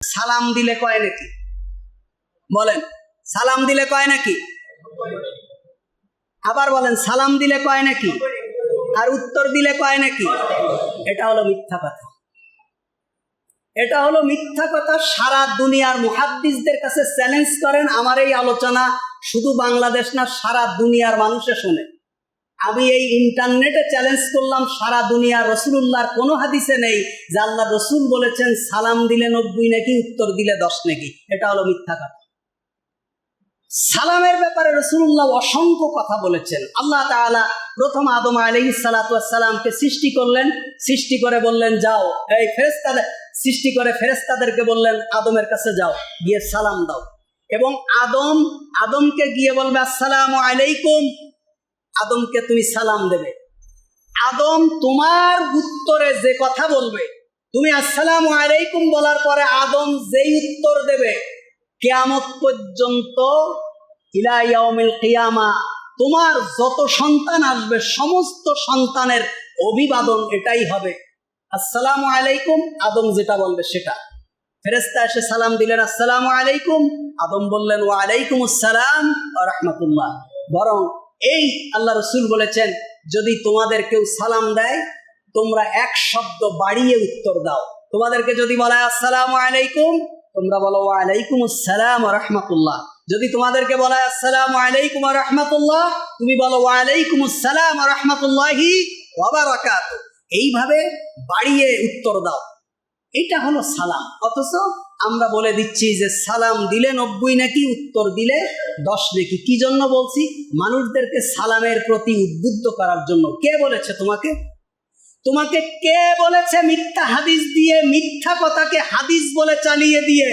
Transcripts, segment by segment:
সালাম দিলে কয় নাকি? বলেন, সালাম দিলে কয় নাকি? আবার বলেন, সালাম দিলে কয় নাকি? আর উত্তর দিলে কয় নাকি? এটা হলো মিথ্যা কথা। এটা হলো মিথ্যা কথা। সারা দুনিয়ার মুহাদ্দিসদের কাছে চ্যালেঞ্জ করেন, আমার এই আলোচনা শুধু বাংলাদেশ না, সারা দুনিয়ার মানুষে শোনে। আমি এই ইন্টারনেটে চ্যালেঞ্জ করলাম, সারা দুনিয়ার রাসূলুল্লাহর কোনো হাদিসে নেই যে আল্লাহ রসুল বলেছেন সালাম দিলে 90 নাকি, উত্তর দিলে 10 নাকি। এটা হলো মিথ্যা কথা। সালামের ব্যাপারে রাসূলুল্লাহ অসংখ্য কথা বলেছেন। আল্লাহ তাআলা প্রথম আদম আলাইহিস সালাতু ওয়াস সালামকে সৃষ্টি করলেন, সৃষ্টি করে বললেন যাও, এই ফেরেশতাদের সৃষ্টি করে ফেরেশতাদেরকে বললেন আদমের কাছে যাও, গিয়ে সালাম দাও। এবং আদমকে গিয়ে বলবে আসসালামু আলাইকুম, আদমকে তুমি সালাম দেবে। আদম তোমার উত্তরে যে কথা বলবে, তুমি আসসালামু আলাইকুম বলার পরে আদম যেই উত্তর দেবে, কিয়ামত পর্যন্ত ইলা ইয়াউমিল কিয়ামা তোমার যত সন্তান আসবে সমস্ত সন্তানের অভিবাদন এটাই হবে, আসসালামু আলাইকুম। আদম যেটা বলবে সেটা। ফেরেশতা এসে সালাম দিলেন আসসালামু আলাইকুম, আদম বললেন ওয়া আলাইকুমুস সালাম ওয়া রাহমাতুল্লাহ। বরং এই আল্লাহ রসুল বলেছেন যদি তোমাদের কেউ সালাম দেয় তোমরা এক শব্দ বাড়িয়ে উত্তর দাও। তোমাদেরকে যদি বলা হয় আসসালামু আলাইকুম, তোমরা বলো ওয়া আলাইকুমুস সালাম ওয়া রাহমাতুল্লাহ। যদি তোমাদেরকে বলা হয় আসসালামু আলাইকুম ওয়া রাহমাতুল্লাহ, তুমি বলো ওয়া আলাইকুমুস সালাম ওয়া রাহমাতুল্লাহি ওয়া বারাকাতুহু। এইভাবে বাড়িয়ে উত্তর দাও, এটা হলো সালাম। অথচ আমরা বলে দিচ্ছি যে সালাম দিলে 90 নাকি, উত্তর দিলে 10 নাকি। কি জন্য বলছি? মানুষদেরকে সালামের প্রতি উদ্বুদ্ধ করার জন্য। কে বলেছে তোমাকে? তোমাকে কে বলেছে মিথ্যা হাদিস দিয়ে, মিথ্যা কথাকে হাদিস বলে চালিয়ে দিয়ে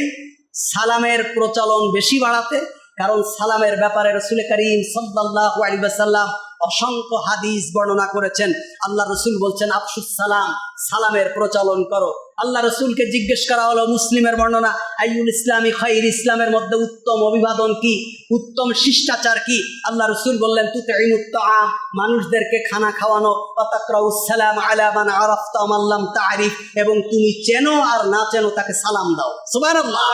সালামের প্রচলন বেশি বাড়াতে? কারণ সালামের ব্যাপারে রাসূল করিম সাল্লাল্লাহু আলাইহি ওয়াসাল্লাম অসংখ্য হাদিস বর্ণনা করেছেন। আল্লাহ রসুল বলছেন আফসুস সালাম, সালামের প্রচলন করো। আল্লাহ রসুলকে জিজ্ঞেস করা হলো মুসলিমের বর্ণনা, আইয়ুল ইসলামি খায়র, ইসলামের মধ্যে উত্তম অভিবাদন কি, উত্তম শিষ্টাচার কি? আল্লাহ রসুল বললেন তুতঈমুত তাআম, মানুষদেরকে খানা খাওয়ানো, ওয়া তাকরাউস সালাম আলা মান আরাফতা ওয়া মান লাম তা'রিফ, এবং তুমি চেনো আর না চেনো তাকে সালাম দাও। সুবহানাল্লাহ।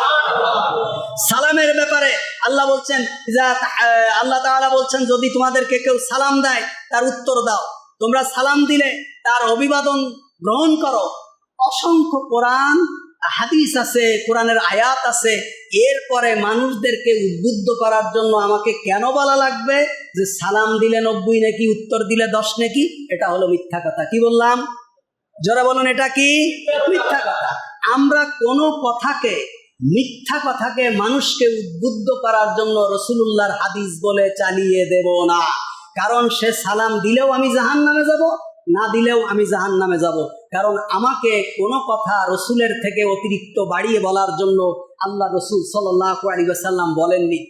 সালামের ব্যাপারে আল্লাহ বলছেন, আল্লাহ তাআলা বলছেন যদি তোমাদেরকে কেউ সালাম দেয় তার উত্তর দাও, তোমরা সালাম দিলে তার অভিবাদন গ্রহণ করো। অসংখ্য কোরআন হাদিস আছে, কোরআনের আয়াত আছে। এরপরে মানুষদেরকে উদ্বুদ্ধ করার জন্য আমাকে কেন বলা লাগবে যে সালাম দিলে 90 নাকি, উত্তর দিলে 10 নাকি? এটা হলো মিথ্যা কথা। কি বললাম? জোরে বলুন, এটা কি মিথ্যা কথা? আমরা কোনো কথাকে, মিথ্যা কথাকে মানুষকে উদ্বুদ্ধ করার জন্য রাসূলুল্লাহর হাদিস বলে চালিয়ে দেব না। কারণ সে সালাম দিলেও আমি জাহান্নামে যাব, না দিলেও আমি জাহান্নামে যাব। কারণ আমাকে কোনো কথা রসুলের থেকে অতিরিক্ত বাড়িয়ে বলার জন্য আল্লাহ রসুল সাল্লাল্লাহু আলাইহি ওয়াসাল্লাম বলেননি।